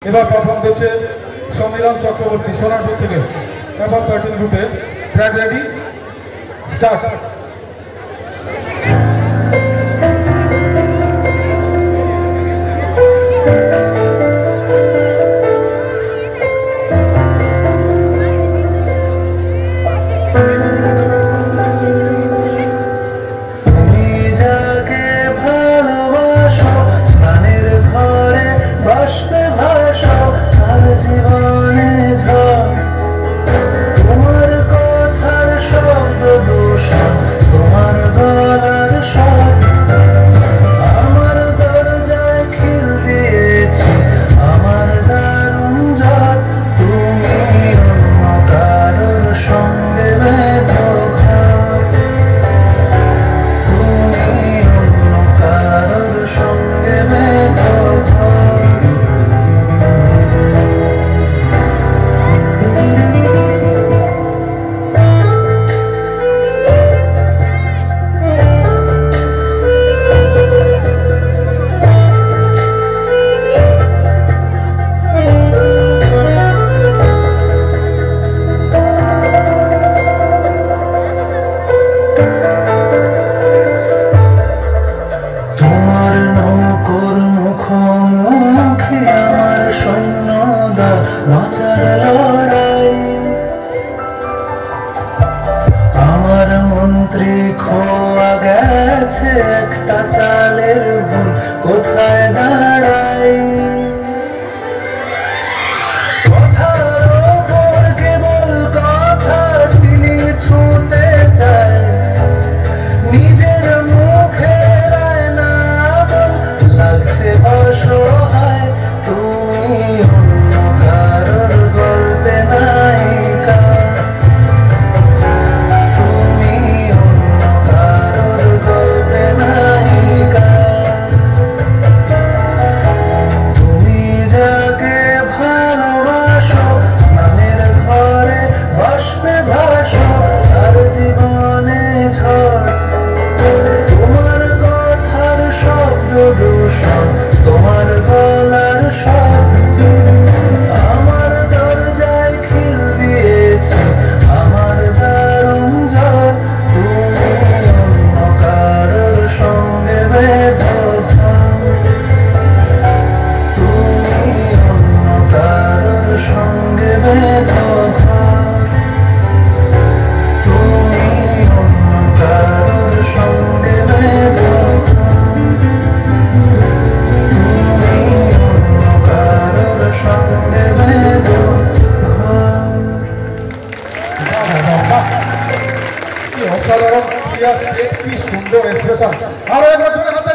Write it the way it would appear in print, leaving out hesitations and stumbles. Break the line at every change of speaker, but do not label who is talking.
এবার পারফর্ম করছে সমীরণ চক্রবর্তী সোনারপুর থেকে। এবার 13 গ্রুপে ট্র্যাক রেডি, স্টার্ট।
একটা চালের গুণ কোথায় দাঁড়ায়, কথার ওপর কেবল কথা সিলিং ছুঁতে চায়, নিজের মুখে না লাগছে অসহায়, তুমি অন্য কারোর গল্পে নায়িকা, তুমি অন্য কারোর গল্পে নায়িকা, তুমি যাকে ভালোবাসো স্নানের ঘরে বাষ্পে ভাসো তার জীবনে ঝড়, তোমার কথার শব্দ দূষণ, তোমার গলার শব্দ, আমার দরজায় খিল দিয়েছে আমার দারুণ ঝড়, তুমি অন্য কারোর সঙ্গে বেদখল, তুমি অন্য কারোর সঙ্গে বেদখল, তুমি অন্য কারোর সঙ্গে বেদখল, তুমি অন্য কারোর সঙ্গে বেদখল।
কি অসাধারণ ক্রিয়া, কি সুন্দর এক্সপ্রেশন। আরো একবার জোরে হাতে